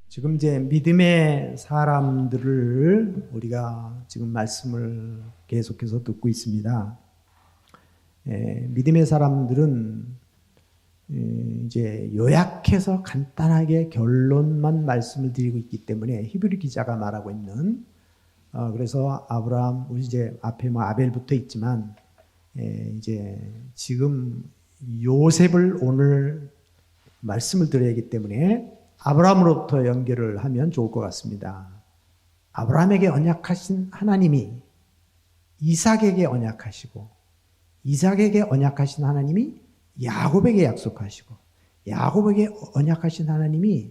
지금 이제 믿음의 사람들을 우리가 지금 말씀을 계속해서 듣고 있습니다. 믿음의 사람들은 이제 요약해서 간단하게 결론만 말씀을 드리고 있기 때문에 히브리 기자가 말하고 있는 그래서 아브라함 우리 이제 앞에 뭐 아벨부터 있지만 이제 지금 요셉을 오늘 말씀을 드려야 하기 때문에 아브라함으로부터 연결을 하면 좋을 것 같습니다. 아브라함에게 언약하신 하나님이 이삭에게 언약하시고 이삭에게 언약하신 하나님이 야곱에게 약속하시고 야곱에게 언약하신 하나님이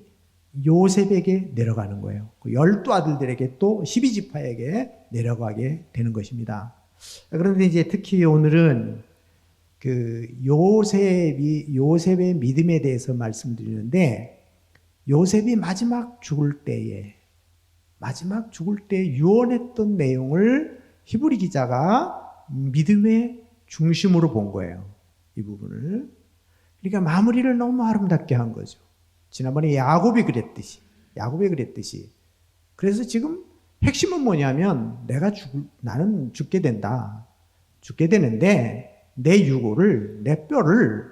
요셉에게 내려가는 거예요. 그 12아들들에게 또 12지파에게 내려가게 되는 것입니다. 그런데 이제 특히 오늘은 그 요셉의 믿음에 대해서 말씀드리는데 요셉이 마지막 죽을 때에 유언했던 내용을 히브리 기자가 믿음의 중심으로 본 거예요. 이 부분을. 그러니까 마무리를 너무 아름답게 한 거죠. 지난번에 야곱이 그랬듯이. 그래서 지금 핵심은 뭐냐면 나는 죽게 된다. 죽게 되는데 내 유고를, 내 뼈를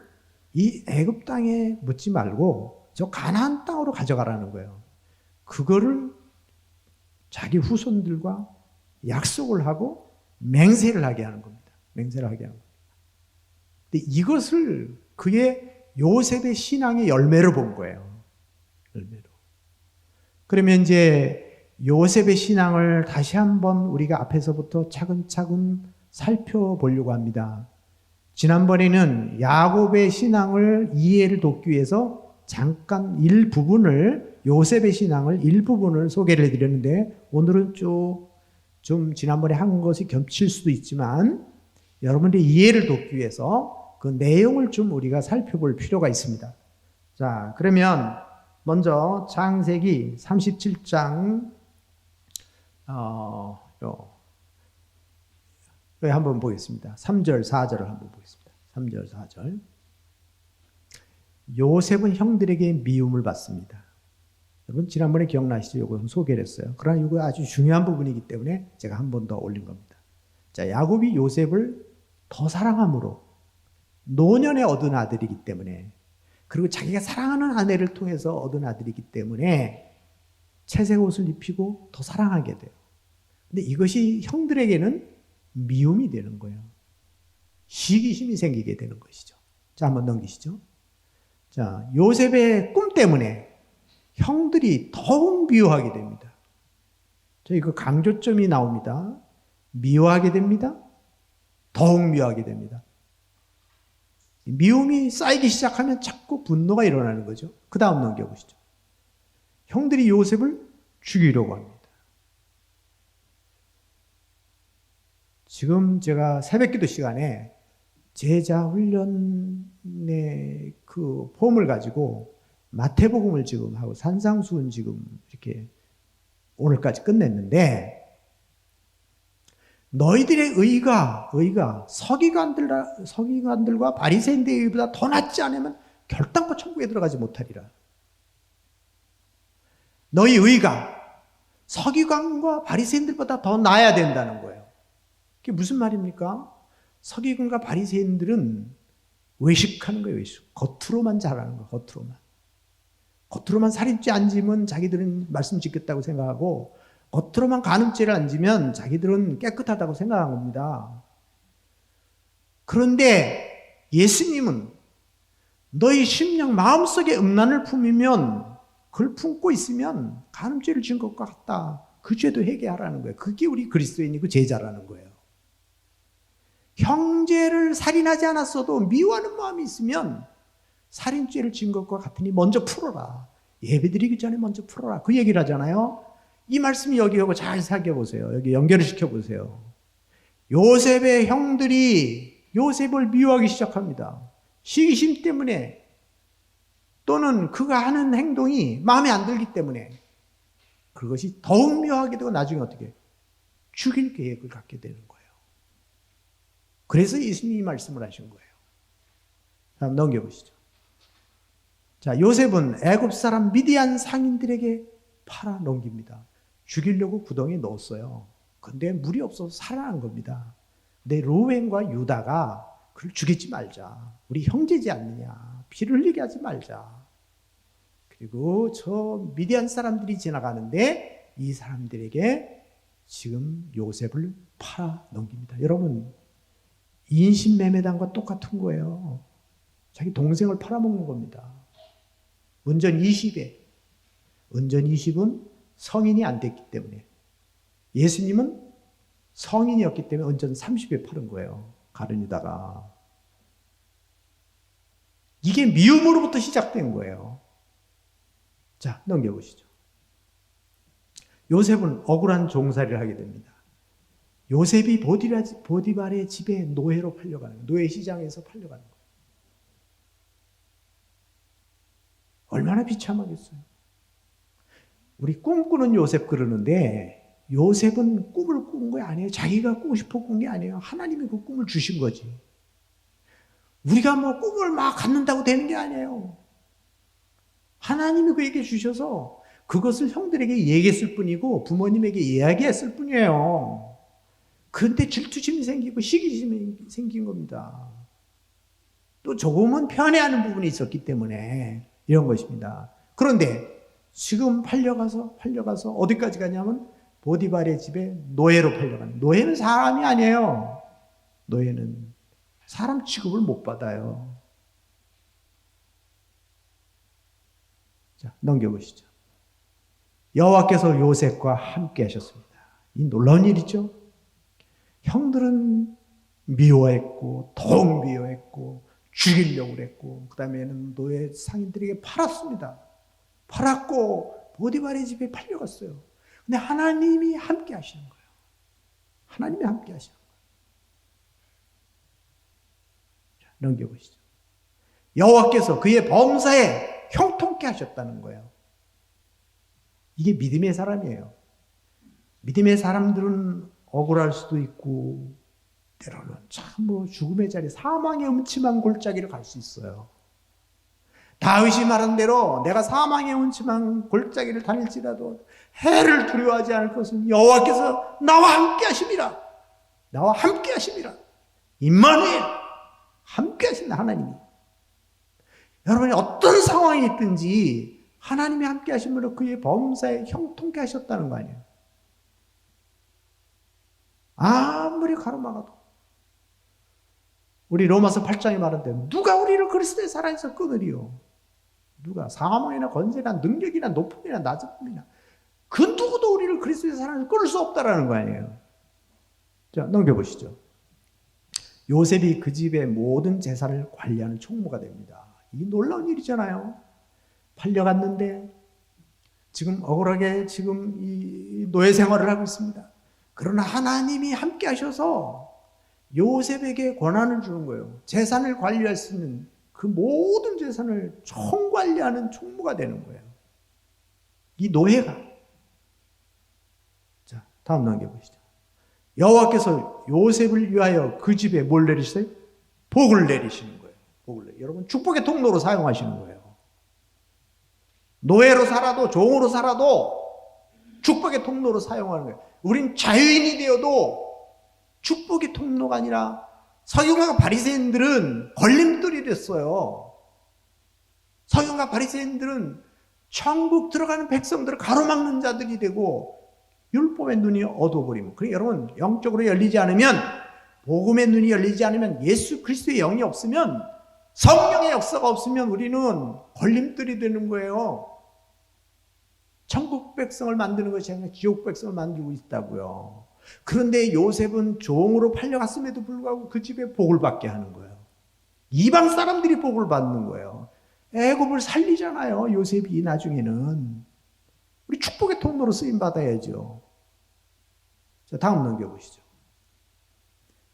이 애굽 땅에 묻지 말고 저 가나안 땅으로 가져가라는 거예요. 그거를 자기 후손들과 약속을 하고 맹세를 하게 하는 겁니다. 맹세를 하게 하는 겁니다. 근데 이것을 그의 요셉의 신앙의 열매로 본 거예요. 열매로. 그러면 이제 요셉의 신앙을 다시 한번 우리가 앞에서부터 차근차근 살펴보려고 합니다. 지난번에는 야곱의 신앙을 이해를 돕기 위해서 잠깐 요셉의 신앙을 일부분을 소개를 해드렸는데 오늘은 좀 지난번에 한 것이 겹칠 수도 있지만 여러분들의 이해를 돕기 위해서 그 내용을 좀 우리가 살펴볼 필요가 있습니다. 자, 그러면 먼저 창세기 37장 한번 보겠습니다. 3절, 4절을 한번 보겠습니다. 3절, 4절. 요셉은 형들에게 미움을 받습니다. 여러분 지난번에 기억나시죠? 이거 소개를 했어요. 그러나 이거 아주 중요한 부분이기 때문에 제가 한 번 더 올린 겁니다. 자, 야곱이 요셉을 더 사랑함으로 노년에 얻은 아들이기 때문에 그리고 자기가 사랑하는 아내를 통해서 얻은 아들이기 때문에 채색 옷을 입히고 더 사랑하게 돼요. 근데 이것이 형들에게는 미움이 되는 거예요. 시기심이 생기게 되는 것이죠. 자, 한번 넘기시죠. 자, 요셉의 꿈 때문에 형들이 더욱 미워하게 됩니다. 저희 그 강조점이 나옵니다. 미워하게 됩니다. 더욱 미워하게 됩니다. 미움이 쌓이기 시작하면 자꾸 분노가 일어나는 거죠. 그 다음 넘겨보시죠. 형들이 요셉을 죽이려고 합니다. 지금 제가 새벽기도 시간에 제자 훈련의 그 폼을 가지고 마태복음을 지금 하고 산상수훈 지금 이렇게 오늘까지 끝냈는데 너희들의 의가 서기관들과 바리새인들의 의보다 더 낫지 않으면 결단코 천국에 들어가지 못하리라. 너희 의가 서기관과 바리새인들보다 더 나아야 된다는 거예요. 그게 무슨 말입니까? 서기관과 바리새인들은 외식하는 거예요. 외식. 겉으로만 잘하는 거예요. 겉으로만 살인죄 안 지면 자기들은 말씀 지켰다고 생각하고 겉으로만 간음죄를 안 지면 자기들은 깨끗하다고 생각한 겁니다. 그런데 예수님은 너희 심령 마음속에 음란을 품으면 그걸 품고 있으면 간음죄를 지은 것과 같다. 그 죄도 회개하라는 거예요. 그게 우리 그리스도인이고 제자라는 거예요. 형제를 살인하지 않았어도 미워하는 마음이 있으면 살인죄를 지은 것과 같으니 먼저 풀어라. 예배드리기 전에 먼저 풀어라. 그 얘기를 하잖아요. 이 말씀이 여기하고 잘 살펴보세요. 여기 연결을 시켜보세요. 요셉의 형들이 요셉을 미워하기 시작합니다. 시기심 때문에 또는 그가 하는 행동이 마음에 안 들기 때문에 그것이 더욱 미워하게 되고 나중에 어떻게 죽일 계획을 갖게 되는 거예요. 그래서 예수님이 말씀을 하신 거예요. 다음 넘겨보시죠. 자, 요셉은 애굽 사람 미디안 상인들에게 팔아 넘깁니다. 죽이려고 구덩이에 넣었어요. 근데 물이 없어서 살아난 겁니다. 근데 루벤과 유다가 그를 죽이지 말자. 우리 형제지 않느냐. 피를 흘리게 하지 말자. 그리고 저 미디안 사람들이 지나가는데 이 사람들에게 지금 요셉을 팔아 넘깁니다. 여러분, 인신매매당과 똑같은 거예요. 자기 동생을 팔아먹는 겁니다. 은전 20에. 은전 20은 성인이 안 됐기 때문에. 예수님은 성인이었기 때문에 은전 30에 팔은 거예요. 가룟유다가. 이게 미움으로부터 시작된 거예요. 자, 넘겨보시죠. 요셉은 억울한 종살이를 하게 됩니다. 요셉이 보디발의 집에 노예로 팔려가는 거예요. 노예 시장에서 팔려가는 거예요. 얼마나 비참하겠어요. 우리 꿈꾸는 요셉 그러는데 요셉은 꿈을 꾼 게 아니에요. 자기가 꾸고 싶어 꾼 게 아니에요. 하나님이 그 꿈을 주신 거지. 우리가 뭐 꿈을 막 갖는다고 되는 게 아니에요. 하나님이 그에게 주셔서 그것을 형들에게 얘기했을 뿐이고 부모님에게 이야기했을 뿐이에요. 그런데 질투심이 생기고 시기심이 생긴 겁니다. 또 조금은 편애하는 부분이 있었기 때문에 이런 것입니다. 그런데 지금 팔려가서 어디까지 가냐면 보디발의 집에 노예로 팔려가는. 노예는 사람이 아니에요. 노예는 사람 취급을 못 받아요. 자, 넘겨보시죠. 여호와께서 요셉과 함께 하셨습니다. 이 놀라운 일이죠. 형들은 미워했고 더욱 미워했고 죽이려고 그랬고 그 다음에는 노예 상인들에게 팔았습니다. 팔았고 보디발의 집에 팔려갔어요. 근데 하나님이 함께 하시는 거예요. 하나님이 함께 하시는 거예요. 자, 넘겨보시죠. 여호와께서 그의 범사에 형통케 하셨다는 거예요. 이게 믿음의 사람이에요. 믿음의 사람들은 억울할 수도 있고 때로는 참 뭐 죽음의 자리, 사망의 음침한 골짜기를 갈 수 있어요. 다윗이 말한 대로 내가 사망의 음침한 골짜기를 다닐지라도 해를 두려워하지 않을 것은 여호와께서 나와 함께 하심이라. 나와 함께 하심이라. 임마누엘, 함께 하신다 하나님이. 여러분이 어떤 상황이 있든지 하나님이 함께 하심으로 그의 범사에 형통케 하셨다는 거 아니에요. 아무리 가로막아도. 우리 로마서 8장에 말한 대로 누가 우리를 그리스도의 사랑에서 끊으리요. 누가 사망이나 권세나 능력이나 높음이나 낮음이나 그 누구도 우리를 그리스도의 사랑에서 끊을 수 없다라는 거 아니에요. 자, 넘겨보시죠. 요셉이 그 집의 모든 재산을 관리하는 총무가 됩니다. 이 놀라운 일이잖아요. 팔려갔는데 지금 억울하게 지금 이 노예 생활을 하고 있습니다. 그러나 하나님이 함께 하셔서 요셉에게 권한을 주는 거예요. 재산을 관리할 수 있는 그 모든 재산을 총관리하는 총무가 되는 거예요. 이 노예가. 자, 다음 넘겨보시죠. 여호와께서 요셉을 위하여 그 집에 뭘 내리세요? 복을 내리시는 거예요. 복을 여러분 축복의 통로로 사용하시는 거예요. 노예로 살아도 종으로 살아도 축복의 통로로 사용하는 거예요. 우린 자유인이 되어도 축복의 통로가 아니라 서기관과 바리새인들은 걸림돌이 됐어요. 서기관과 바리새인들은 천국 들어가는 백성들을 가로막는 자들이 되고 율법의 눈이 어두워버리면, 그러니까 여러분 영적으로 열리지 않으면, 복음의 눈이 열리지 않으면, 예수 그리스도의 영이 없으면, 성령의 역사가 없으면 우리는 걸림돌이 되는 거예요. 천국 백성을 만드는 것이 아니라 지옥 백성을 만들고 있다고요. 그런데 요셉은 종으로 팔려갔음에도 불구하고 그 집에 복을 받게 하는 거예요. 이방 사람들이 복을 받는 거예요. 애굽을 살리잖아요. 요셉이 나중에는. 우리 축복의 통로로 쓰임 받아야죠. 자, 다음 넘겨보시죠.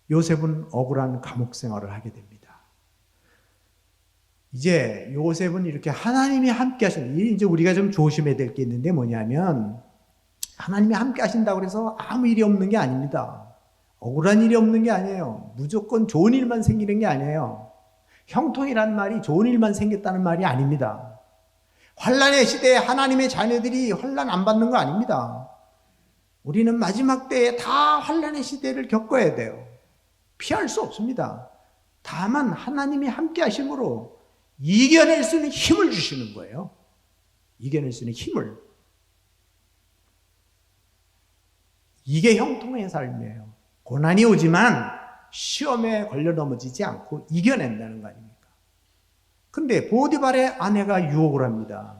요셉은 억울한 감옥 생활을 하게 됩니다. 이제 요셉은 이렇게 하나님이 함께 하시는, 이제 우리가 좀 조심해야 될 게 있는데 뭐냐면, 하나님이 함께 하신다고 해서 아무 일이 없는 게 아닙니다. 억울한 일이 없는 게 아니에요. 무조건 좋은 일만 생기는 게 아니에요. 형통이란 말이 좋은 일만 생겼다는 말이 아닙니다. 환난의 시대에 하나님의 자녀들이 환난 안 받는 거 아닙니다. 우리는 마지막 때에 다 환난의 시대를 겪어야 돼요. 피할 수 없습니다. 다만 하나님이 함께 하심으로 이겨낼 수 있는 힘을 주시는 거예요. 이겨낼 수 있는 힘을. 이게 형통의 삶이에요. 고난이 오지만 시험에 걸려 넘어지지 않고 이겨낸다는 거 아닙니까? 근데 보디발의 아내가 유혹을 합니다.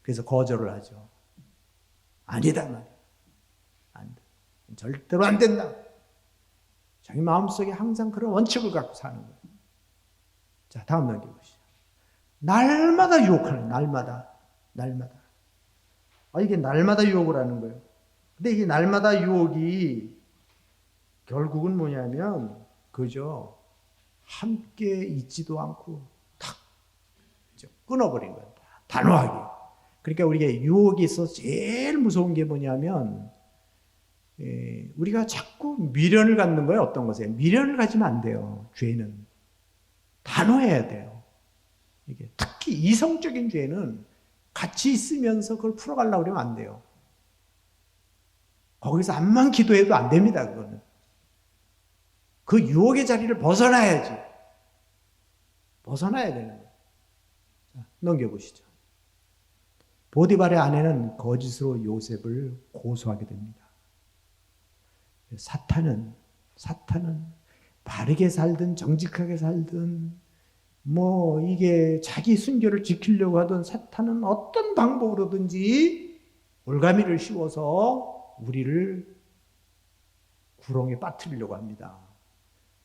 그래서 거절을 하죠. 아니다 말이야. 아니다. 절대로 안 된다. 자기 마음속에 항상 그런 원칙을 갖고 사는 거예요. 자, 다음 넘겨보시죠. 날마다 유혹하는, 날마다. 이게 날마다 유혹을 하는 거예요. 근데 이게 날마다 유혹이 결국은 뭐냐면, 그죠? 함께 있지도 않고, 탁, 끊어버린 거예요. 단호하게. 그러니까 우리가 유혹이 있어서 제일 무서운 게 뭐냐면, 우리가 자꾸 미련을 갖는 거예요. 어떤 것에. 미련을 가지면 안 돼요. 죄는. 단호해야 돼요. 이게 특히 이성적인 죄는 같이 있으면서 그걸 풀어가려고 그러면 안 돼요. 거기서 암만 기도해도 안 됩니다. 그거는. 그 유혹의 자리를 벗어나야지. 벗어나야 되는 거예요. 자, 넘겨보시죠. 보디발의 아내는 거짓으로 요셉을 고소하게 됩니다. 사탄은 바르게 살든 정직하게 살든 이게 자기 순결을 지키려고 하던 사탄은 어떤 방법으로든지 올가미를 씌워서 우리를 구렁에 빠뜨리려고 합니다.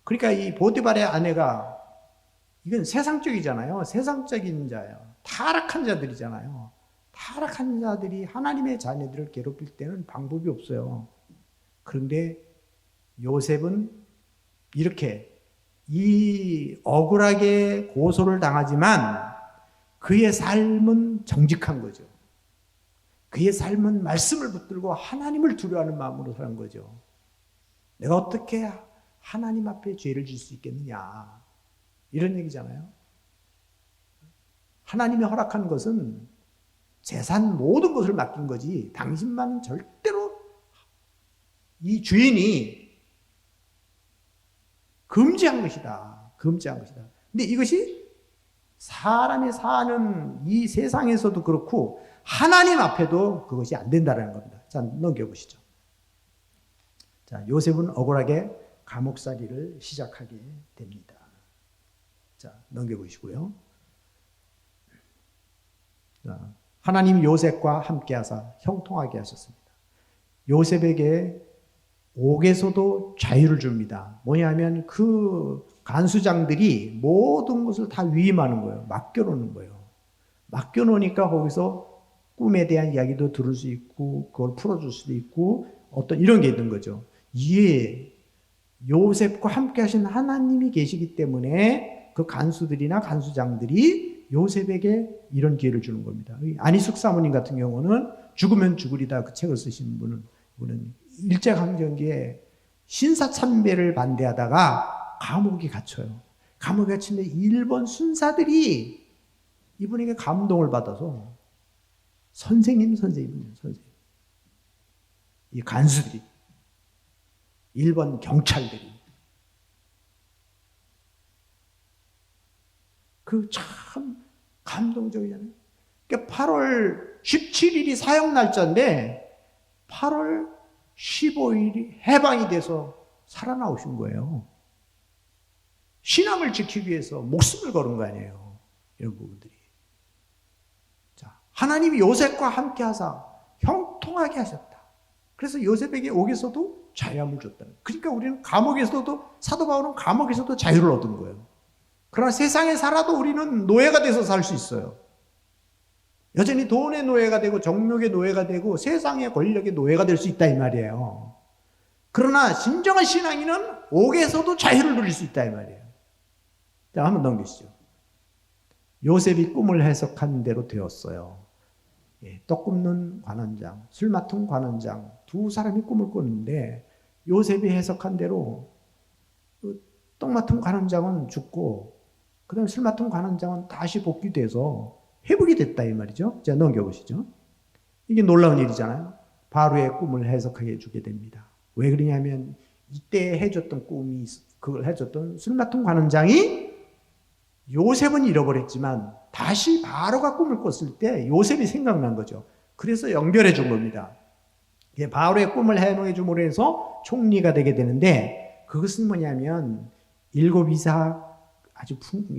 그러니까 이 보디발의 아내가 이건 세상적이잖아요. 세상적인 자예요. 타락한 자들이잖아요. 타락한 자들이 하나님의 자녀들을 괴롭힐 때는 방법이 없어요. 그런데 요셉은 이렇게 이 억울하게 고소를 당하지만 그의 삶은 정직한 거죠. 그의 삶은 말씀을 붙들고 하나님을 두려워하는 마음으로 사는 거죠. 내가 어떻게 하나님 앞에 죄를 질 수 있겠느냐, 이런 얘기잖아요. 하나님이 허락한 것은 재산 모든 것을 맡긴 거지 당신만 절대로 이 주인이 금지한 것이다. 근데 이것이 사람이 사는 이 세상에서도 그렇고 하나님 앞에도 그것이 안 된다는 겁니다. 자, 넘겨보시죠. 자, 요셉은 억울하게 감옥살이를 시작하게 됩니다. 자, 넘겨보시고요. 자, 하나님 요셉과 함께하사 형통하게 하셨습니다. 요셉에게 옥에서도 자유를 줍니다. 뭐냐면 그 간수장들이 모든 것을 다 위임하는 거예요. 맡겨놓는 거예요. 맡겨놓으니까 거기서 꿈에 대한 이야기도 들을 수 있고 그걸 풀어줄 수도 있고 어떤 이런 게 있는 거죠. 이에 요셉과 함께 하신 하나님이 계시기 때문에 그 간수들이나 간수장들이 요셉에게 이런 기회를 주는 겁니다. 안희숙 사모님 같은 경우는 죽으면 죽으리다 그 책을 쓰신 분은 일제강점기에 신사참배를 반대하다가 감옥에 갇혀요. 감옥에 갇히는데 일본 순사들이 이분에게 감동을 받아서 선생님. 이 간수들이, 일본 경찰들이 그 참 감동적이잖아요. 그러니까 8월 17일이 사형 날짜인데 8월 15일이 해방이 돼서 살아나오신 거예요. 신앙을 지키기 위해서 목숨을 걸은 거 아니에요. 이런 부분들이. 자, 하나님이 요셉과 함께 하사 형통하게 하셨다. 그래서 요셉에게 옥에서도 자유함을 줬다는 거예요. 그러니까 우리는 감옥에서도, 사도 바울은 감옥에서도 자유를 얻은 거예요. 그러나 세상에 살아도 우리는 노예가 돼서 살 수 있어요. 여전히 돈의 노예가 되고 정욕의 노예가 되고 세상의 권력의 노예가 될 수 있다 이 말이에요. 그러나 진정한 신앙인은 옥에서도 자유를 누릴 수 있다 이 말이에요. 자, 한번 넘기시죠. 요셉이 꿈을 해석한 대로 되었어요. 떡 굽는 관원장, 술 맡은 관원장 두 사람이 꿈을 꾸는데 요셉이 해석한 대로 떡 맡은 관원장은 죽고 그다음에 술 맡은 관원장은 다시 복귀돼서 회복이 됐다 이 말이죠. 자, 넘겨보시죠. 이게 놀라운 일이잖아요. 바로의 꿈을 해석하게 해주게 됩니다. 왜 그러냐면 이때 해줬던 꿈이 그걸 해줬던 술 맡은 관원장이 요셉은 잃어버렸지만 다시 바로가 꿈을 꿨을 때 요셉이 생각난 거죠. 그래서 연결해 준 겁니다. 바로의 꿈을 해몽해 줌으로 해서 총리가 되게 되는데 그것은 뭐냐면 7 이삭 아주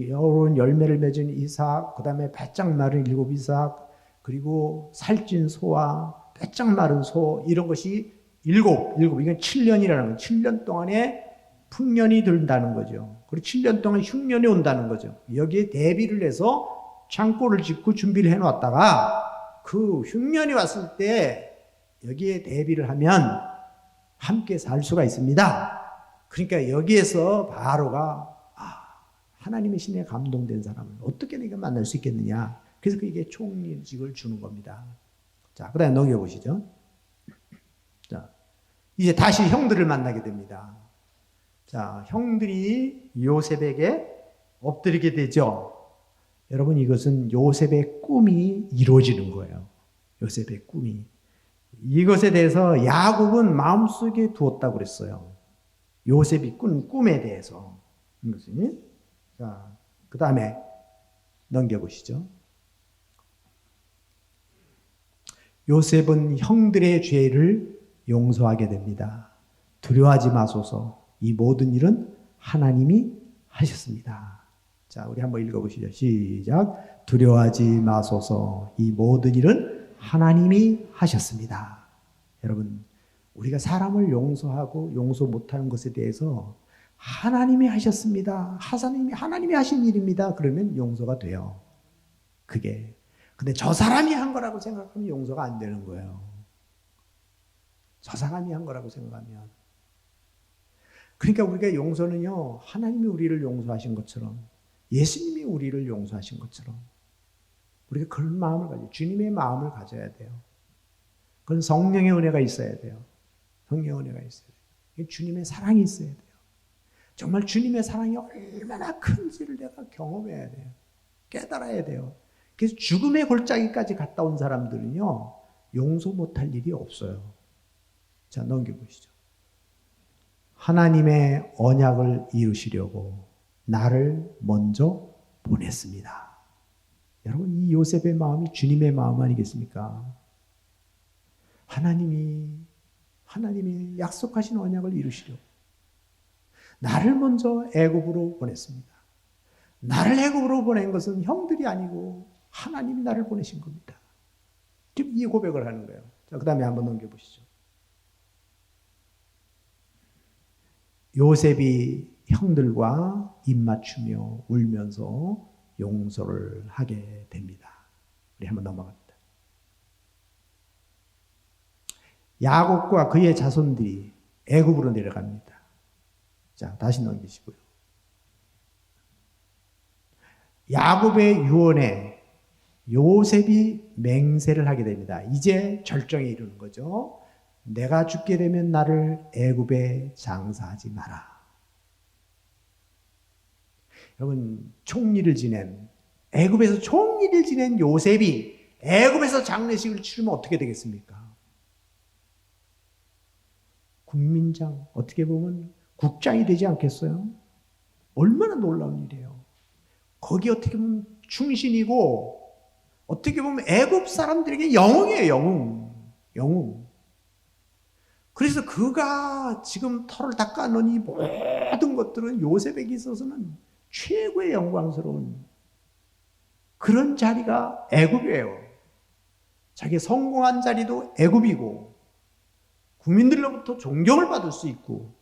여러운 열매를 맺은 이삭, 그 다음에 바짝 마른 7 이삭, 그리고 살찐 소와 바짝 마른 소 이런 것이 7 이건 7년이라는 거예요. 7년 동안에 풍년이 들다는 거죠. 그리고 7년 동안 흉년이 온다는 거죠. 여기에 대비를 해서 창고를 짓고 준비를 해놨다가 그 흉년이 왔을 때 여기에 대비를 하면 함께 살 수가 있습니다. 그러니까 여기에서 바로가 하나님의 신에 감동된 사람을 어떻게 내가 만날 수 있겠느냐. 그래서 그에게 총리직을 주는 겁니다. 자, 그 다음에 넘겨보시죠. 자, 이제 다시 형들을 만나게 됩니다. 자, 형들이 요셉에게 엎드리게 되죠. 여러분, 이것은 요셉의 꿈이 이루어지는 거예요. 요셉의 꿈이. 이것에 대해서 야곱은 마음속에 두었다고 그랬어요. 요셉이 꾼 꿈에 대해서. 이것이. 자, 그 다음에 넘겨보시죠. 요셉은 형들의 죄를 용서하게 됩니다. 두려워하지 마소서. 이 모든 일은 하나님이 하셨습니다. 자, 우리 한번 읽어보시죠. 시작. 두려워하지 마소서. 이 모든 일은 하나님이 하셨습니다. 여러분, 우리가 사람을 용서하고 용서 못하는 것에 대해서 하나님이 하셨습니다. 하나님이 하신 일입니다. 그러면 용서가 돼요. 그게. 근데 저 사람이 한 거라고 생각하면 용서가 안 되는 거예요. 저 사람이 한 거라고 생각하면. 그러니까 우리가 용서는요, 하나님이 우리를 용서하신 것처럼, 예수님이 우리를 용서하신 것처럼, 우리가 그런 마음을 가져요. 주님의 마음을 가져야 돼요. 그건 성령의 은혜가 있어야 돼요. 성령의 은혜가 있어야 돼요. 주님의 사랑이 있어야 돼요. 정말 주님의 사랑이 얼마나 큰지를 내가 경험해야 돼요. 깨달아야 돼요. 그래서 죽음의 골짜기까지 갔다 온 사람들은요, 용서 못할 일이 없어요. 자, 넘겨보시죠. 하나님의 언약을 이루시려고 나를 먼저 보냈습니다. 여러분, 이 요셉의 마음이 주님의 마음 아니겠습니까? 하나님이 약속하신 언약을 이루시려고 나를 먼저 애굽으로 보냈습니다. 나를 애굽으로 보낸 것은 형들이 아니고 하나님이 나를 보내신 겁니다. 지금 이 고백을 하는 거예요. 자, 그 다음에 한번 넘겨보시죠. 요셉이 형들과 입맞추며 울면서 용서를 하게 됩니다. 우리 한번 넘어갑니다. 야곱과 그의 자손들이 애굽으로 내려갑니다. 자, 다시 넘기시고요. 야곱의 유언에 요셉이 맹세를 하게 됩니다. 이제 절정에 이르는 거죠. 내가 죽게 되면 나를 애굽에 장사하지 마라. 여러분, 애굽에서 총리를 지낸 요셉이 애굽에서 장례식을 치르면 어떻게 되겠습니까? 국민장, 어떻게 보면 국장이 되지 않겠어요? 얼마나 놀라운 일이에요. 거기 어떻게 보면 충신이고 어떻게 보면 애굽 사람들에게 영웅이에요. 영웅. 그래서 그가 지금 털을 닦아놓은 이 모든 것들은 요셉에게 있어서는 최고의 영광스러운 그런 자리가 애굽이에요. 자기 성공한 자리도 애굽이고 국민들로부터 존경을 받을 수 있고,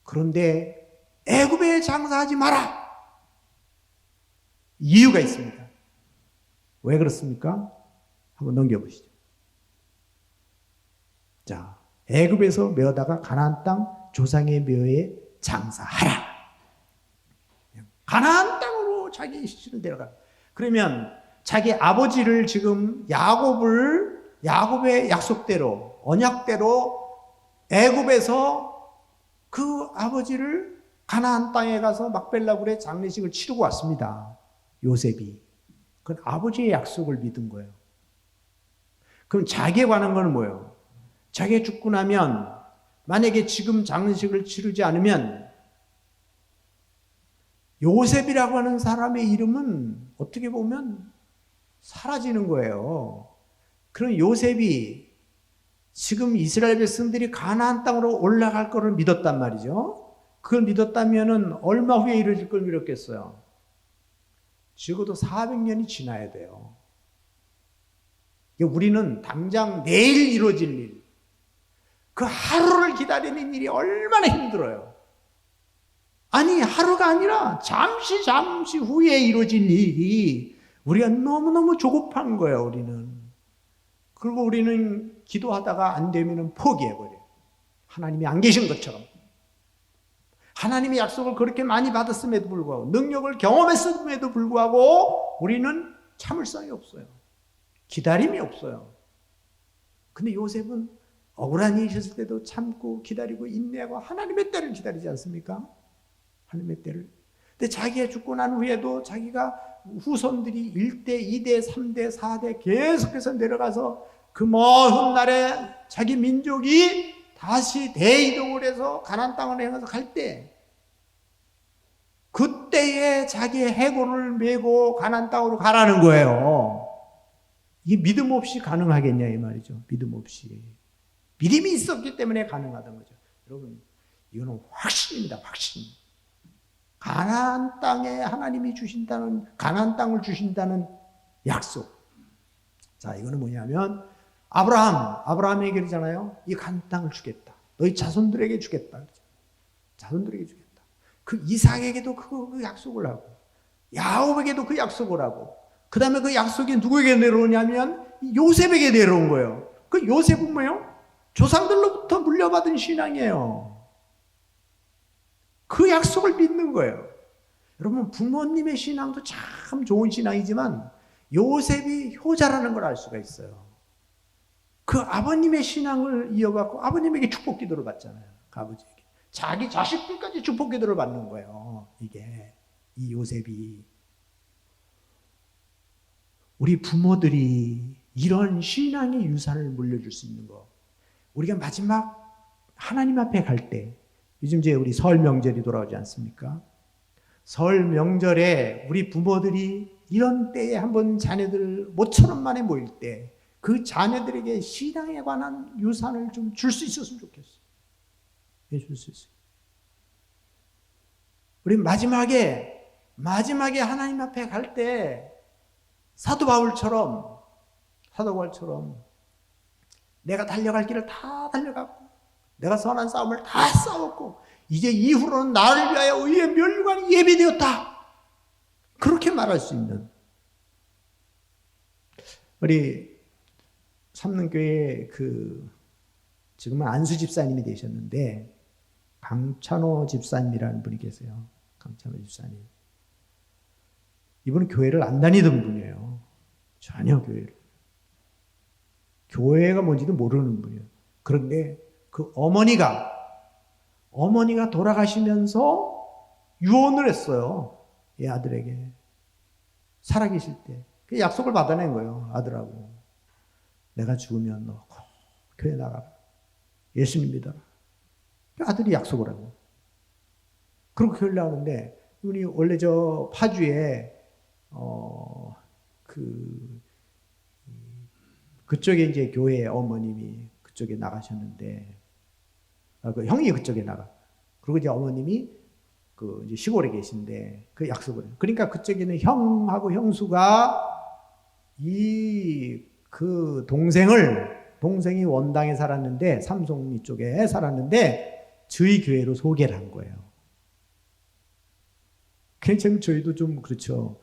그런데 애굽에 장사하지 마라. 이유가 있습니다. 왜 그렇습니까? 한번 넘겨보시죠. 자, 애굽에서 메어다가 가나안 땅 조상의 묘에 장사하라. 가나안 땅으로 자기 시신을 데려가. 그러면 자기 아버지를 지금 야곱의 약속대로, 언약대로 애굽에서 그 아버지를 가나안 땅에 가서 막벨라굴의 장례식을 치르고 왔습니다. 요셉이. 그건 아버지의 약속을 믿은 거예요. 그럼 자기에 관한 건 뭐예요? 자기가 죽고 나면 만약에 지금 장례식을 치르지 않으면 요셉이라고 하는 사람의 이름은 어떻게 보면 사라지는 거예요. 그럼 요셉이 지금 이스라엘 백성들이 가나안 땅으로 올라갈 거를 믿었단 말이죠. 그걸 믿었다면 얼마 후에 이루어질 걸 믿었겠어요? 적어도 400년이 지나야 돼요. 우리는 당장 내일 이루어질 일, 그 하루를 기다리는 일이 얼마나 힘들어요. 아니, 하루가 아니라 잠시 후에 이루어질 일이 우리가 너무너무 조급한 거예요, 우리는. 그리고 우리는 기도하다가 안 되면 포기해버려요. 하나님이 안 계신 것처럼. 하나님의 약속을 그렇게 많이 받았음에도 불구하고, 능력을 경험했음에도 불구하고, 우리는 참을성이 없어요. 기다림이 없어요. 근데 요셉은 억울한 일이 있었을 때도 참고 기다리고 인내하고 하나님의 때를 기다리지 않습니까? 하나님의 때를. 근데 자기가 죽고 난 후에도 자기가 후손들이 1대, 2대, 3대, 4대 계속해서 내려가서 그 먼 날에 자기 민족이 다시 대이동을 해서 가나안 땅을 향해서 갈 때, 그때에 자기의 해골을 메고 가나안 땅으로 가라는 거예요. 이게 믿음 없이 가능하겠냐 이 말이죠. 믿음 없이. 믿음이 있었기 때문에 가능하던 거죠. 여러분, 이거는 확신입니다. 확신. 가나안 땅에 하나님이 주신다는, 가나안 땅을 주신다는 약속. 자, 이거는 뭐냐면 아브라함에게 그러잖아요. 이 가나안 땅을 주겠다. 너희 자손들에게 주겠다. 자손들에게 주겠다. 그 이삭에게도 그 약속을 하고, 야곱에게도 그 약속을 하고, 그 다음에 그 약속이 누구에게 내려오냐면 요셉에게 내려온 거예요. 그 요셉은 뭐예요? 조상들로부터 물려받은 신앙이에요. 그 약속을 믿는 거예요. 여러분, 부모님의 신앙도 참 좋은 신앙이지만 요셉이 효자라는 걸 알 수가 있어요. 그 아버님의 신앙을 이어갖고 아버님에게 축복 기도를 받잖아요. 그 아버지에게. 자기 자식들까지 축복 기도를 받는 거예요. 이게, 이 요셉이. 우리 부모들이 이런 신앙의 유산을 물려줄 수 있는 거. 우리가 마지막 하나님 앞에 갈 때, 요즘 이제 우리 설 명절이 돌아오지 않습니까? 설 명절에 우리 부모들이 이런 때에 한번 자녀들 모처럼 만에 모일 때 그 자녀들에게 신앙에 관한 유산을 좀 줄 수 있었으면 좋겠어요. 네, 줄 수 있어요. 우리 마지막에 하나님 앞에 갈 때 사도 바울처럼 내가 달려갈 길을 다 달려갔고 내가 선한 싸움을 다 싸웠고 이제 이후로는 나를 위하여 의의 면류관이 예비되었다. 그렇게 말할 수 있는 우리 삼릉교회 지금은 안수 집사님이 되셨는데 강찬호 집사님이라는 분이 계세요. 강찬호 집사님. 이분은 교회를 안 다니던 분이에요. 전혀 교회를. 교회가 뭔지도 모르는 분이에요. 그런데 그 어머니가 돌아가시면서 유언을 했어요. 이 아들에게. 살아계실 때. 그 약속을 받아낸 거예요. 아들하고. 내가 죽으면 너 교회 나가라. 예수님 믿어라. 그 아들이 약속을 하고. 그리고 교회를 나오는데 이분이 원래 저 파주에 그쪽에 이제 교회 어머님이 그쪽에 나가셨는데 그 형이 그쪽에 나가. 그리고 이제 어머님이 이제 시골에 계신데 그 약속을 해요. 그러니까 그쪽에는 형하고 형수가 그 동생이 원당에 살았는데 삼송리 쪽에 살았는데 저희 교회로 소개를 한 거예요. 그래서 저희도 좀 그렇죠.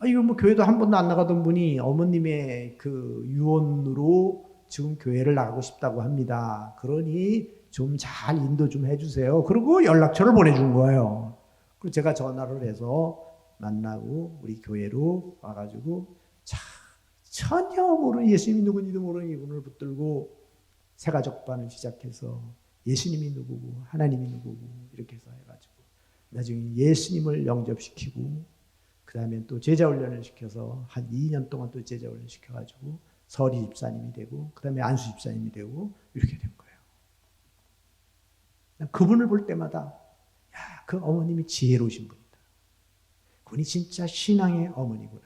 이거 뭐 교회도 한 번도 안 나가던 분이 어머님의 그 유언으로 지금 교회를 나가고 싶다고 합니다. 그러니 좀 잘 인도 좀 해주세요. 그리고 연락처를 보내준 거예요. 그리고 제가 전화를 해서 만나고 우리 교회로 와가지고 전혀 모르는 예수님이 누군지도 모르는 이분을 붙들고 새가족반을 시작해서 예수님이 누구고 하나님이 누구고 이렇게 해서 해가지고 나중에 예수님을 영접시키고 그 다음에 또 제자 훈련을 시켜서 한 2년 동안 또 제자 훈련 시켜가지고 서리 집사님이 되고 그 다음에 안수 집사님이 되고 이렇게 된 거예요. 그분을 볼 때마다 야, 그 어머님이 지혜로우신 분이다. 그분이 진짜 신앙의 어머니구나.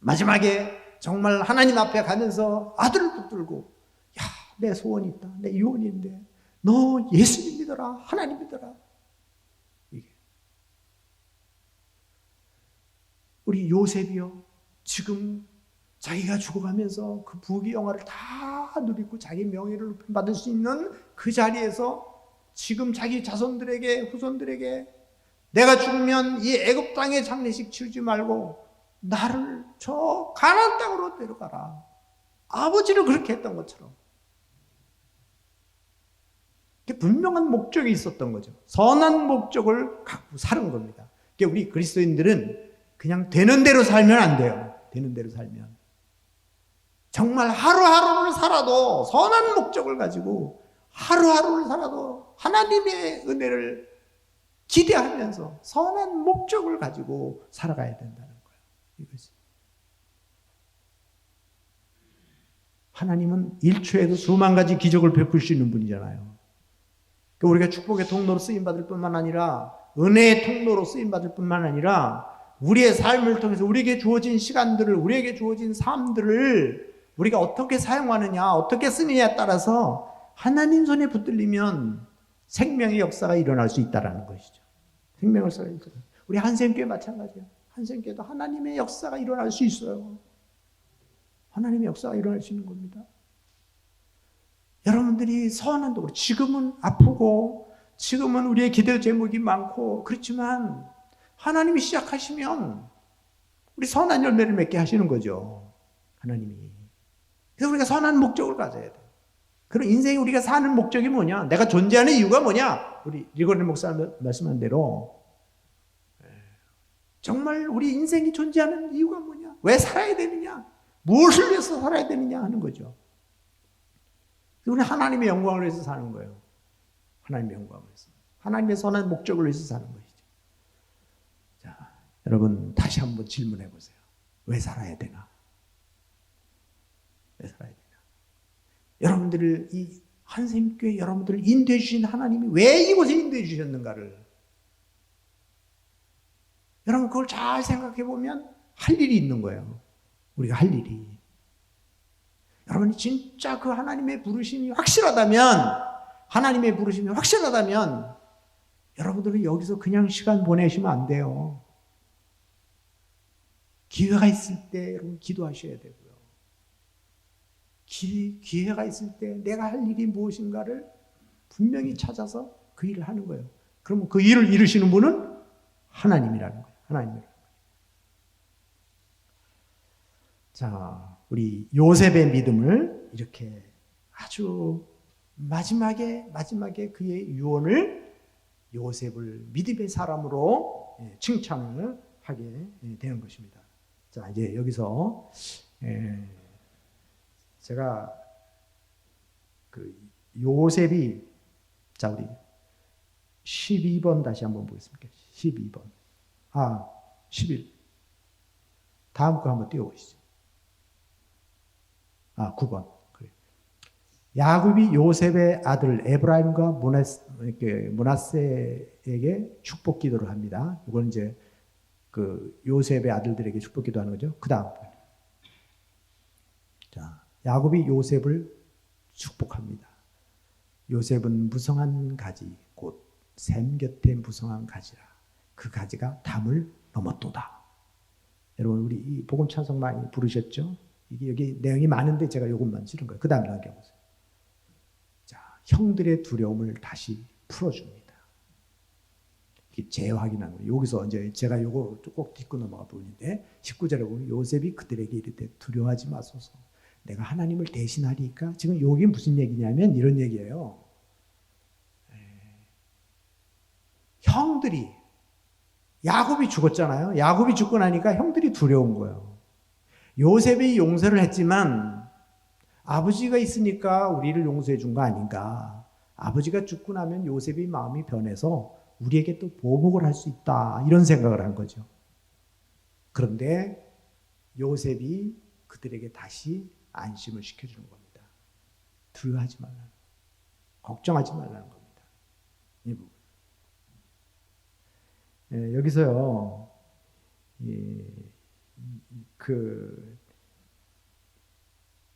마지막에 정말 하나님 앞에 가면서 아들을 붙들고 야, 내 소원이 있다. 내 유언이 있는데 너 예수님 믿어라. 하나님 믿어라. 이게 우리 요셉이요. 지금 자기가 죽어가면서 그 부귀 영화를 다 누리고 자기 명예를 받을 수 있는 그 자리에서 지금 자기 자손들에게 후손들에게 내가 죽으면 이 애굽 땅에 장례식 치르지 말고 나를 저 가나안 땅으로 데려가라. 아버지를 그렇게 했던 것처럼. 분명한 목적이 있었던 거죠. 선한 목적을 갖고 사는 겁니다. 우리 그리스도인들은 그냥 되는 대로 살면 안 돼요. 되는 대로 살면. 정말 하루하루를 살아도 선한 목적을 가지고 하루하루를 살아도 하나님의 은혜를 기대하면서 선한 목적을 가지고 살아가야 된다는 거예요. 이것이. 하나님은 1초에도 수만 가지 기적을 베풀 수 있는 분이잖아요. 우리가 축복의 통로로 쓰임받을 뿐만 아니라 은혜의 통로로 쓰임받을 뿐만 아니라 우리의 삶을 통해서 우리에게 주어진 시간들을 우리에게 주어진 삶들을 우리가 어떻게 사용하느냐 어떻게 쓰느냐에 따라서 하나님 손에 붙들리면 생명의 역사가 일어날 수 있다는 것이죠. 생명의 역사가 일어날 수 있어요. 우리 한샘교회 마찬가지예요. 한샘교회도 하나님의 역사가 일어날 수 있어요. 하나님의 역사가 일어날 수 있는 겁니다. 여러분들이 선한 도로 지금은 아프고 지금은 우리의 기대 제목이 많고 그렇지만 하나님이 시작하시면 우리 선한 열매를 맺게 하시는 거죠. 하나님이. 그래서 우리가 선한 목적을 가져야 돼요. 그럼 인생이 우리가 사는 목적이 뭐냐? 내가 존재하는 이유가 뭐냐? 우리 리고레 목사 말씀한 대로 정말 우리 인생이 존재하는 이유가 뭐냐? 왜 살아야 되느냐? 무엇을 위해서 살아야 되느냐 하는 거죠. 우리는 하나님의 영광을 위해서 사는 거예요. 하나님의 영광을 위해서. 하나님의 선한 목적을 위해서 사는 것이죠. 자, 여러분 다시 한번 질문해 보세요. 왜 살아야 되나? 왜 살아야 되나? 여러분들을 이 한샘교회 여러분들을 인도해 주신 하나님이 왜 이곳에 인도해 주셨는가를 여러분 그걸 잘 생각해 보면 할 일이 있는 거예요. 우리가 할 일이. 여러분이 진짜 그 하나님의 부르심이 확실하다면 하나님의 부르심이 확실하다면 여러분들은 여기서 그냥 시간 보내시면 안 돼요. 기회가 있을 때 여러분 기도하셔야 되고요. 기회가 있을 때 내가 할 일이 무엇인가를 분명히 찾아서 그 일을 하는 거예요. 그러면 그 일을 이루시는 분은 하나님이라는 거예요. 하나님이라는 거예요. 자, 우리 요셉의 믿음을 이렇게 아주 마지막에 그의 유언을 요셉을 믿음의 사람으로 칭찬을 하게 되는 것입니다. 자, 이제 여기서 제가 그 요셉이 자 우리 12번 다시 한번 보겠습니다. 12번. 11. 다음 거 한번 띄워보시죠. 9번. 그래. 야곱이 요셉의 아들 에브라임과 므낫세에게 축복 기도를 합니다. 이건 이제 그 요셉의 아들들에게 축복 기도하는 거죠. 그 다음. 자, 야곱이 요셉을 축복합니다. 요셉은 무성한 가지, 곧 샘 곁에 무성한 가지라. 그 가지가 담을 넘었도다. 여러분 우리 이 복음 찬송 많이 부르셨죠? 이게 여기 내용이 많은데 제가 이것만 지른 거예요. 그 다음 넘겨보세요. 자, 형들의 두려움을 다시 풀어줍니다. 이게 재확인하는 거예요. 여기서 이제 제가 이거 꼭 짚고 넘어가 보는데 19절에 보면 요셉이 그들에게 이르되 두려워하지 마소서. 내가 하나님을 대신하리까? 지금 여기 무슨 얘기냐면 이런 얘기예요. 형들이 야곱이 죽었잖아요. 야곱이 죽고 나니까 형들이 두려운 거예요. 요셉이 용서를 했지만 아버지가 있으니까 우리를 용서해 준 거 아닌가. 아버지가 죽고 나면 요셉이 마음이 변해서 우리에게 또 보복을 할 수 있다, 이런 생각을 한 거죠. 그런데 요셉이 그들에게 다시 안심을 시켜주는 겁니다. 두려워하지 말라는, 걱정하지 말라는 겁니다. 이 부분. 여기서요,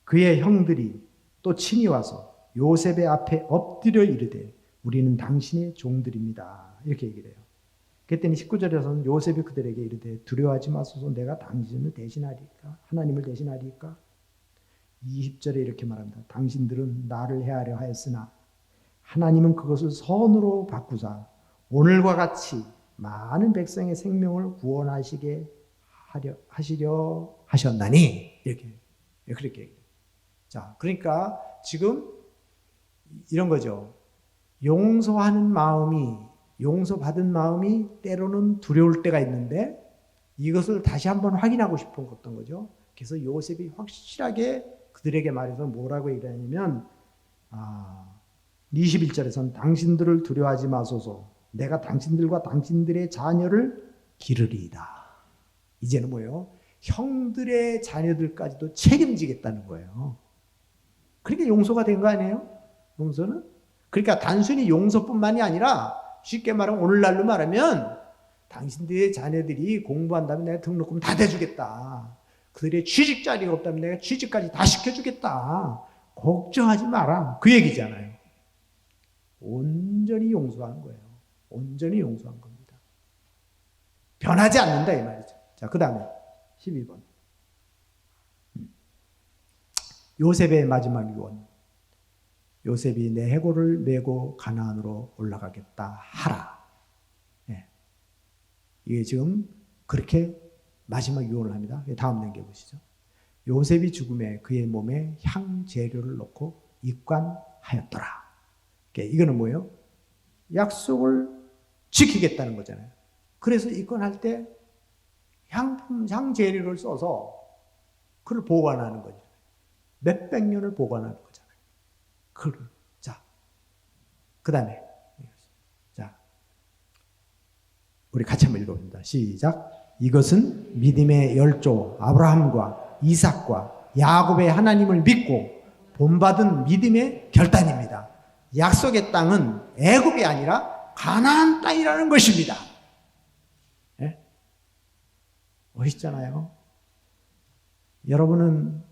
그의 형들이 또 친히 와서 요셉의 앞에 엎드려 이르되 우리는 당신의 종들입니다, 이렇게 얘기를 해요. 그랬더니 19절에서는 요셉이 그들에게 이르되 두려워하지 마소서, 내가 당신을 대신하리까, 하나님을 대신하리까. 20절에 이렇게 말합니다. 당신들은 나를 해하려 하였으나 하나님은 그것을 선으로 바꾸사 오늘과 같이 많은 백성의 생명을 구원하시게 하시려 하셨나니, 이렇게 그렇게 얘기해요. 자, 그러니까 지금 이런 거죠. 용서하는 마음이, 용서받은 마음이 때로는 두려울 때가 있는데 이것을 다시 한번 확인하고 싶은 어떤 거죠. 그래서 요셉이 확실하게 그들에게 말해서 뭐라고 얘기하냐면 21절에서는 당신들을 두려워하지 마소서, 내가 당신들과 당신들의 자녀를 기르리이다. 이제는 뭐예요? 형들의 자녀들까지도 책임지겠다는 거예요. 그러니까 용서가 된 거 아니에요? 용서는? 그러니까 단순히 용서뿐만이 아니라 쉽게 말하면 오늘날로 말하면 당신들의 자녀들이 공부한다면 내가 등록금 다 대주겠다. 그들의 취직 자리가 없다면 내가 취직까지 다 시켜주겠다. 걱정하지 마라. 그 얘기잖아요. 온전히 용서하는 거예요. 온전히 용서한 겁니다. 변하지 않는다, 이 말이죠. 자, 그 다음에 12번. 요셉의 마지막 유언. 요셉이 내 해골을 메고 가나안으로 올라가겠다 하라. 네. 이게 지금 그렇게 마지막 유언을 합니다. 다음 넘겨 보시죠. 요셉이 죽음에 그의 몸에 향 재료를 넣고 입관하였더라. 이거는 뭐예요? 약속을 지키겠다는 거잖아요. 그래서 입관할 때 향 재료를 써서 그걸 보관하는 거죠. 몇백 년을 보관하는 거잖아요. 자, 그 다음에 자, 우리 같이 한번 읽어봅니다. 시작. 이것은 믿음의 열조 아브라함과 이삭과 야곱의 하나님을 믿고 본받은 믿음의 결단입니다. 약속의 땅은 애굽이 아니라 가나안 땅이라는 것입니다. 네? 멋있잖아요. 여러분은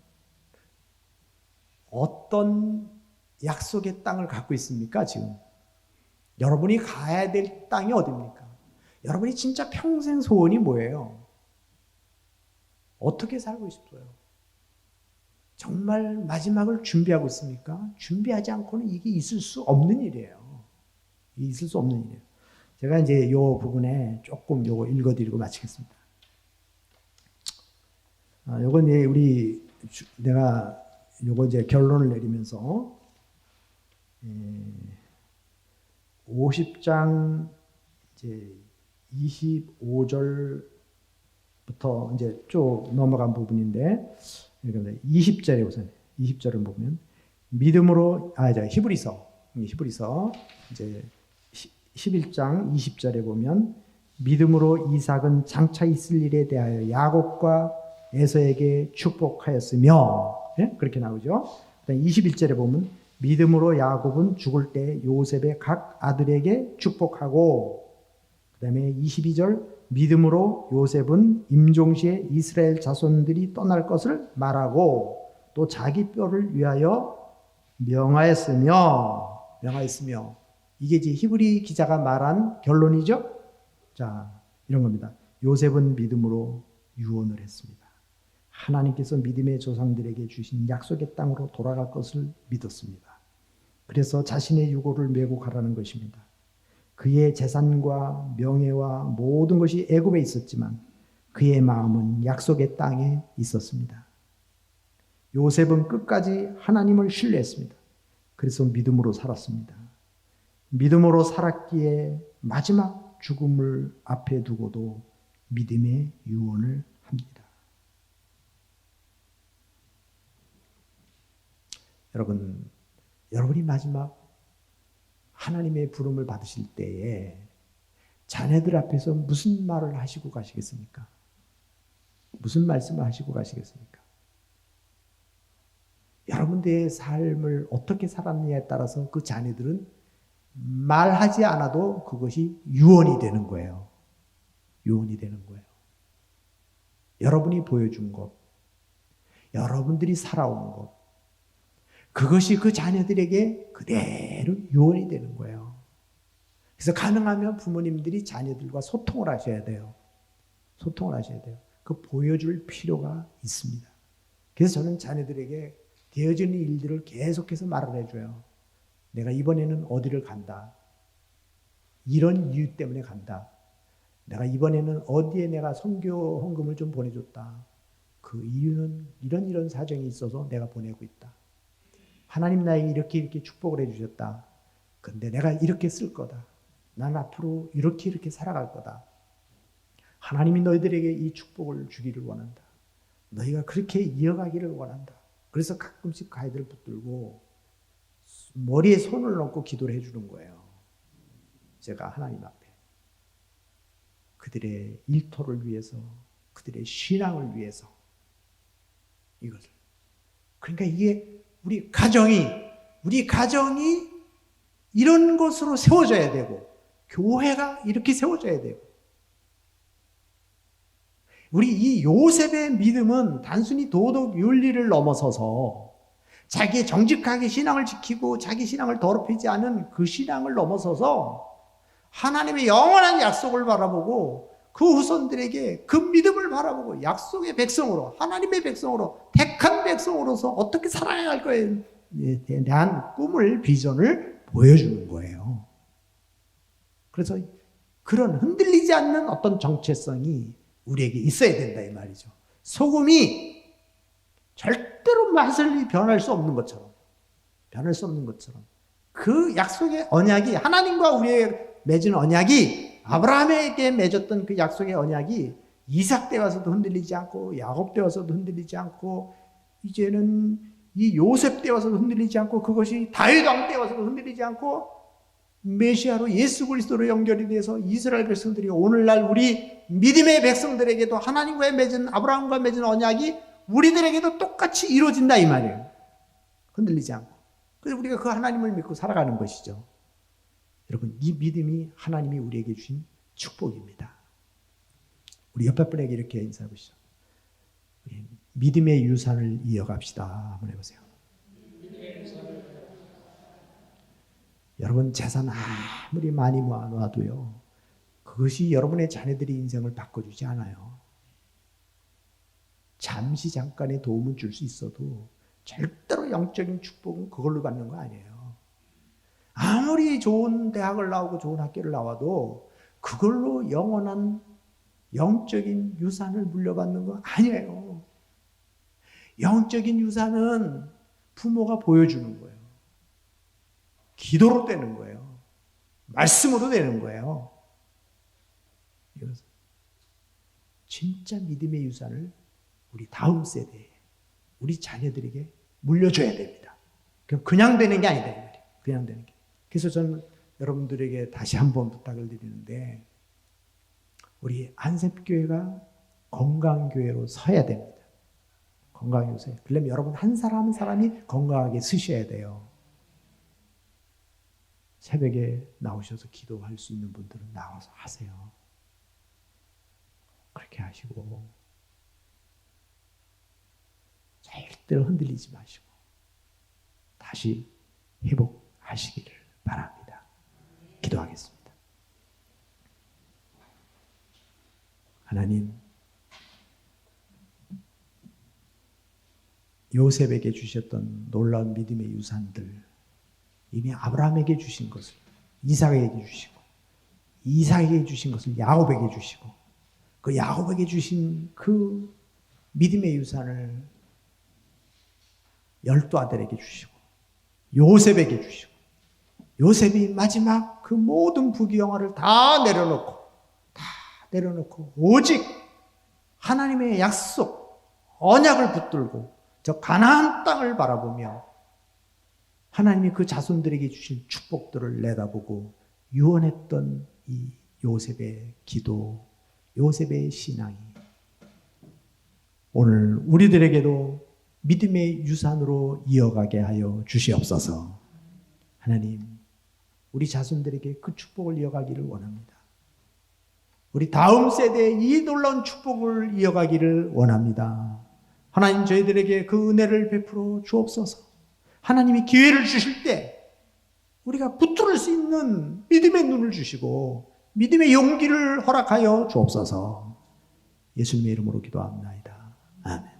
어떤 약속의 땅을 갖고 있습니까? 지금 여러분이 가야 될 땅이 어디입니까? 여러분이 진짜 평생 소원이 뭐예요? 어떻게 살고 싶어요? 정말 마지막을 준비하고 있습니까? 준비하지 않고는 이게 있을 수 없는 일이에요. 있을 수 없는 일이에요. 제가 이제 이 부분에 조금 요거 읽어드리고 마치겠습니다. 요건 이제 내가 요거 이제 결론을 내리면서 50장 이제 25절부터 이제 쭉 넘어간 부분인데, 20절에 우선 20절을 보면 믿음으로 히브리서 이제 11장 20절에 보면 믿음으로 이삭은 장차 있을 일에 대하여 야곱과 에서에게 축복하였으며, 예? 그렇게 나오죠. 21절에 보면 믿음으로 야곱은 죽을 때 요셉의 각 아들에게 축복하고, 그 다음에 22절 믿음으로 요셉은 임종시에 이스라엘 자손들이 떠날 것을 말하고 또 자기 뼈를 위하여 명하였으며, 이게 이제 히브리 기자가 말한 결론이죠. 자, 이런 겁니다. 요셉은 믿음으로 유언을 했습니다. 하나님께서 믿음의 조상들에게 주신 약속의 땅으로 돌아갈 것을 믿었습니다. 그래서 자신의 유고를 메고 가라는 것입니다. 그의 재산과 명예와 모든 것이 애굽에 있었지만 그의 마음은 약속의 땅에 있었습니다. 요셉은 끝까지 하나님을 신뢰했습니다. 그래서 믿음으로 살았습니다. 믿음으로 살았기에 마지막 죽음을 앞에 두고도 믿음의 유언을 합니다. 여러분이 마지막 하나님의 부름을 받으실 때에 자녀들 앞에서 무슨 말을 하시고 가시겠습니까? 무슨 말씀을 하시고 가시겠습니까? 여러분들의 삶을 어떻게 살았느냐에 따라서 그 자녀들은 말하지 않아도 그것이 유언이 되는 거예요. 유언이 되는 거예요. 여러분이 보여준 것, 여러분들이 살아온 것, 그것이 그 자녀들에게 그대로 유언이 되는 거예요. 그래서 가능하면 부모님들이 자녀들과 소통을 하셔야 돼요. 소통을 하셔야 돼요. 그 보여줄 필요가 있습니다. 그래서 저는 자녀들에게 되어지는 일들을 계속해서 말을 해줘요. 내가 이번에는 어디를 간다. 이런 이유 때문에 간다. 내가 이번에는 어디에 내가 선교 헌금을 좀 보내줬다. 그 이유는 이런 사정이 있어서 내가 보내고 있다. 하나님 나에게 이렇게 축복을 해주셨다. 근데 내가 이렇게 쓸 거다. 난 앞으로 이렇게 살아갈 거다. 하나님이 너희들에게 이 축복을 주기를 원한다. 너희가 그렇게 이어가기를 원한다. 그래서 가끔씩 아이들 붙들고 머리에 손을 얹고 기도를 해주는 거예요. 제가 하나님 앞에. 그들의 일터를 위해서, 그들의 신앙을 위해서 이것을. 그러니까 이게 우리 가정이 이런 것으로 세워져야 되고 교회가 이렇게 세워져야 되고 우리 이 요셉의 믿음은 단순히 도덕 윤리를 넘어서서 자기의 정직하게 신앙을 지키고 자기 신앙을 더럽히지 않은 그 신앙을 넘어서서 하나님의 영원한 약속을 바라보고 그 후손들에게 그 믿음을 바라보고 약속의 백성으로 하나님의 백성으로 택한 백성으로서 어떻게 살아야 할 거에 대한 꿈을 비전을 보여주는 거예요. 그래서 그런 흔들리지 않는 어떤 정체성이 우리에게 있어야 된다 이 말이죠. 소금이 절대로 맛을 변할 수 없는 것처럼 그 약속의 언약이 하나님과 우리의 맺은 언약이 아브라함에게 맺었던 그 약속의 언약이 이삭 때 와서도 흔들리지 않고 야곱 때 와서도 흔들리지 않고 이제는 이 요셉 때 와서도 흔들리지 않고 그것이 다윗 왕 때 와서도 흔들리지 않고 메시아로 예수 그리스도로 연결이 돼서 이스라엘 백성들이 오늘날 우리 믿음의 백성들에게도 하나님과 맺은 아브라함과 맺은 언약이 우리들에게도 똑같이 이루어진다 이 말이에요. 흔들리지 않고. 그래서 우리가 그 하나님을 믿고 살아가는 것이죠. 여러분 이 믿음이 하나님이 우리에게 주신 축복입니다. 우리 옆에 분에게 이렇게 인사해 보시죠. 믿음의 유산을 이어갑시다. 한번 해보세요. 여러분 재산 아무리 많이 모아놔도요. 그것이 여러분의 자녀들의 인생을 바꿔주지 않아요. 잠시 잠깐의 도움을 줄 수 있어도 절대로 영적인 축복은 그걸로 받는 거 아니에요. 아무리 좋은 대학을 나오고 좋은 학교를 나와도 그걸로 영원한 영적인 유산을 물려받는 거 아니에요. 영적인 유산은 부모가 보여주는 거예요. 기도로 되는 거예요. 말씀으로 되는 거예요. 이것은 진짜 믿음의 유산을 우리 다음 세대에 우리 자녀들에게 물려줘야 됩니다. 그냥 되는 게 아니다. 그냥 되는 게. 그래서 저는 여러분들에게 다시 한번 부탁을 드리는데 우리 안셉교회가 건강교회로 서야 됩니다. 건강교회 서야. 그러면 여러분 한 사람 한 사람이 건강하게 서셔야 돼요. 새벽에 나오셔서 기도할 수 있는 분들은 나와서 하세요. 그렇게 하시고 절대로 흔들리지 마시고 다시 회복하시기를 바랍니다. 기도하겠습니다. 하나님, 요셉에게 주셨던 놀라운 믿음의 유산들 이미 아브라함에게 주신 것을 이삭에게 주시고 이삭에게 주신 것을 야곱에게 주시고 그 야곱에게 주신 그 믿음의 유산을 12 아들에게 주시고 요셉에게 주시고 요셉이 마지막 그 모든 부귀영화를 다 내려놓고 오직 하나님의 약속 언약을 붙들고 저 가나안 땅을 바라보며 하나님이 그 자손들에게 주신 축복들을 내다보고 유언했던 이 요셉의 기도, 요셉의 신앙이 오늘 우리들에게도 믿음의 유산으로 이어가게 하여 주시옵소서. 하나님, 우리 자손들에게 그 축복을 이어가기를 원합니다. 우리 다음 세대에 이 놀라운 축복을 이어가기를 원합니다. 하나님, 저희들에게 그 은혜를 베풀어 주옵소서. 하나님이 기회를 주실 때 우리가 붙들 수 있는 믿음의 눈을 주시고 믿음의 용기를 허락하여 주옵소서. 예수님의 이름으로 기도합니다. 아멘.